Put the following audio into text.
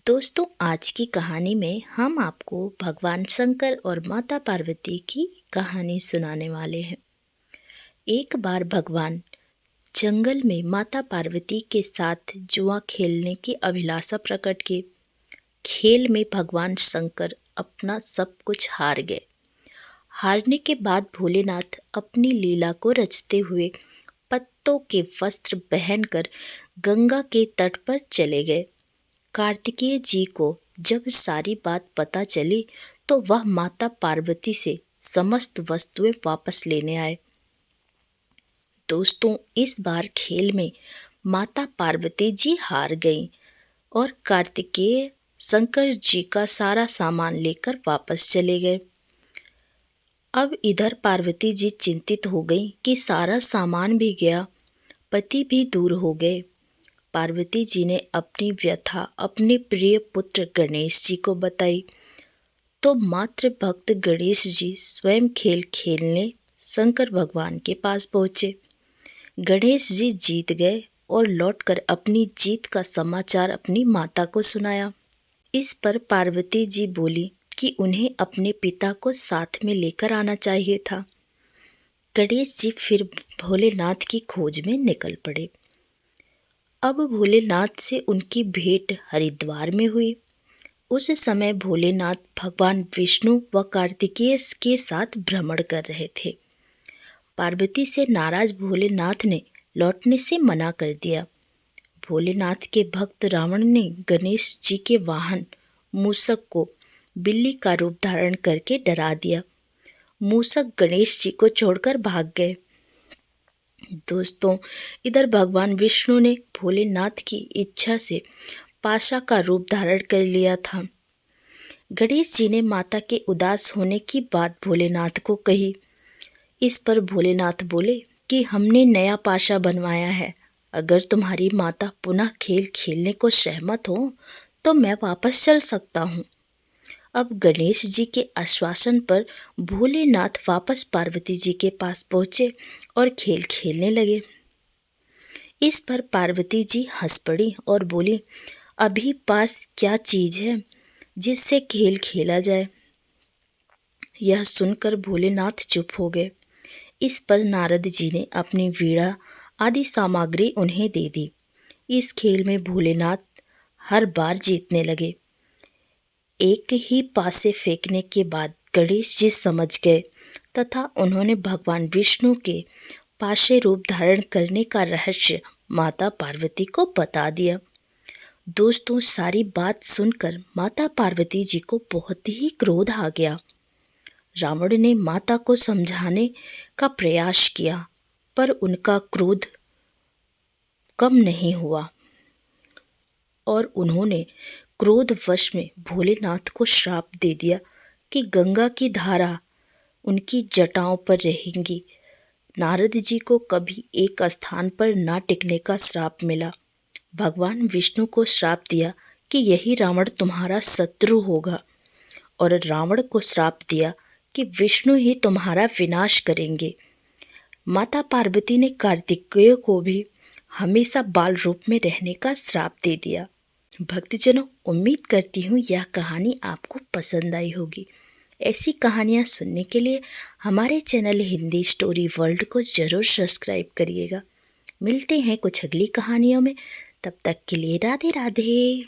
दोस्तों, आज की कहानी में हम आपको भगवान शंकर और माता पार्वती की कहानी सुनाने वाले हैं। एक बार भगवान जंगल में माता पार्वती के साथ जुआ खेलने की अभिलाषा प्रकट की। खेल में भगवान शंकर अपना सब कुछ हार गए। हारने के बाद भोलेनाथ अपनी लीला को रचते हुए पत्तों के वस्त्र पहनकर गंगा के तट पर चले गए। कार्तिकेय जी को जब सारी बात पता चली तो वह माता पार्वती से समस्त वस्तुएं वापस लेने आए। दोस्तों, इस बार खेल में माता पार्वती जी हार गईं और कार्तिकेय शंकर जी का सारा सामान लेकर वापस चले गए। अब इधर पार्वती जी चिंतित हो गई कि सारा सामान भी गया, पति भी दूर हो गए। पार्वती जी ने अपनी व्यथा अपने प्रिय पुत्र गणेश जी को बताई तो मात्र भक्त गणेश जी स्वयं खेल खेलने शंकर भगवान के पास पहुँचे। गणेश जी जीत गए और लौटकर अपनी जीत का समाचार अपनी माता को सुनाया। इस पर पार्वती जी बोली कि उन्हें अपने पिता को साथ में लेकर आना चाहिए था। गणेश जी फिर भोलेनाथ की खोज में निकल पड़े। अब भोलेनाथ से उनकी भेंट हरिद्वार में हुई। उस समय भोलेनाथ भगवान विष्णु व कार्तिकेय के साथ भ्रमण कर रहे थे। पार्वती से नाराज भोलेनाथ ने लौटने से मना कर दिया। भोलेनाथ के भक्त रावण ने गणेश जी के वाहन मूषक को बिल्ली का रूप धारण करके डरा दिया। मूषक गणेश जी को छोड़कर भाग गए। दोस्तों, इधर भगवान विष्णु ने भोलेनाथ की इच्छा से पाशा का रूप धारण कर लिया था। गणेश जी ने माता के उदास होने की बात भोलेनाथ को कही। इस पर भोलेनाथ बोले कि हमने नया पाशा बनवाया है, अगर तुम्हारी माता पुनः खेल खेलने को सहमत हो तो मैं वापस चल सकता हूँ। अब गणेश जी के आश्वासन पर भोलेनाथ वापस पार्वती जी के पास पहुँचे और खेल खेलने लगे। इस पर पार्वती जी हंस पड़ी और बोली, अभी पास क्या चीज़ है जिससे खेल खेला जाए। यह सुनकर भोलेनाथ चुप हो गए। इस पर नारद जी ने अपनी वीणा आदि सामग्री उन्हें दे दी। इस खेल में भोलेनाथ हर बार जीतने लगे। एक ही पासे फेंकने के बाद गणेश जी समझ गए तथा उन्होंने भगवान विष्णु के पाशे रूप धारण करने का रहस्य माता पार्वती को बता दिया। दोस्तों, सारी बात सुनकर माता पार्वती जी को बहुत ही क्रोध आ गया। रावण ने माता को समझाने का प्रयास किया पर उनका क्रोध कम नहीं हुआ और उन्होंने क्रोधवश में भोलेनाथ को श्राप दे दिया कि गंगा की धारा उनकी जटाओं पर रहेंगी। नारद जी को कभी एक स्थान पर ना टिकने का श्राप मिला। भगवान विष्णु को श्राप दिया कि यही रावण तुम्हारा शत्रु होगा और रावण को श्राप दिया कि विष्णु ही तुम्हारा विनाश करेंगे। माता पार्वती ने कार्तिकेय को भी हमेशा बाल रूप में रहने का श्राप दे दिया। भक्तजनों, उम्मीद करती हूँ यह कहानी आपको पसंद आई होगी। ऐसी कहानियाँ सुनने के लिए हमारे चैनल हिंदी स्टोरी वर्ल्ड को ज़रूर सब्सक्राइब करिएगा। मिलते हैं कुछ अगली कहानियों में, तब तक के लिए राधे राधे।